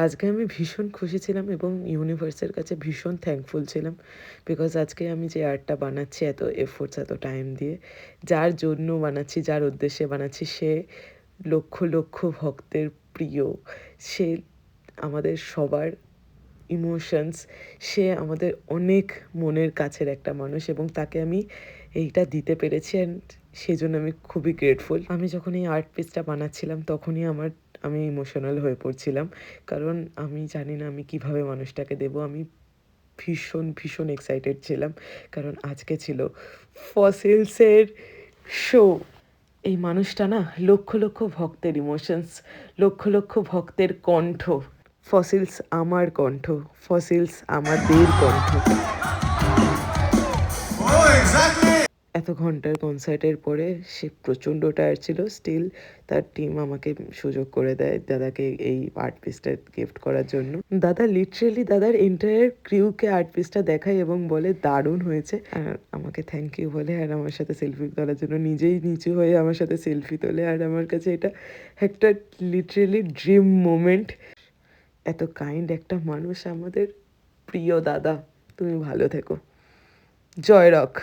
আজকে আমি ভীষণ খুশি ছিলাম এবং ইউনিভার্সের কাছে ভীষণ থ্যাঙ্কফুল ছিলাম। বিকজ আজকে আমি যে আর্টটা বানাচ্ছি এত এফোর্টস, এত টাইম দিয়ে, যার জন্য বানাচ্ছি, যার উদ্দেশ্যে বানাচ্ছি, সে লক্ষ লক্ষ ভক্তের প্রিয়। সে আমাদের সবার ইমোশনস, সে আমাদের অনেক মনের কাছের একটা মানুষ এবং তাকে আমি এইটা দিতে পেরেছি অ্যান্ড সেজন্য আমি খুবই গ্রেটফুল। আমি যখন এই আর্ট পিসটা বানাচ্ছিলাম তখনই আমি ইমোশনাল হয়ে পড়ছিলাম, কারণ আমি জানি না আমি কিভাবে মানুষটাকে দেবো। আমি ভীষণ ভীষণ এক্সাইটেড ছিলাম, কারণ আজকে ছিল ফসিলসের শো। এই মানুষটা না লক্ষ লক্ষ ভক্তের ইমোশনস, লক্ষ লক্ষ ভক্তের কণ্ঠ। ফসিলস আমার কণ্ঠ, ফসিলস আমাদের কণ্ঠ। এত ঘন্টার কনসার্টের পরে সে প্রচণ্ড টায়ার্ড ছিল, স্টিল তার টিম আমাকে সুযোগ করে দেয় দাদাকে এই আর্ট পিসটা গিফট করার জন্য। দাদা লিটারেলি দাদার এন্টায়ার ক্রিউকে আর্ট পিসটা দেখায় এবং বলে দারুণ হয়েছে, আর আমাকে থ্যাংক ইউ বলে, আর আমার সাথে সেলফি তোলার জন্য নিজেই নিচু হয়ে আমার সাথে সেলফি তোলে। আর আমার কাছে এটা একটা লিটারেলি ড্রিম মোমেন্ট। এত কাইন্ড একটা মানুষ আমাদের প্রিয় দাদা। তুমি ভালো থেকো। জয় রক।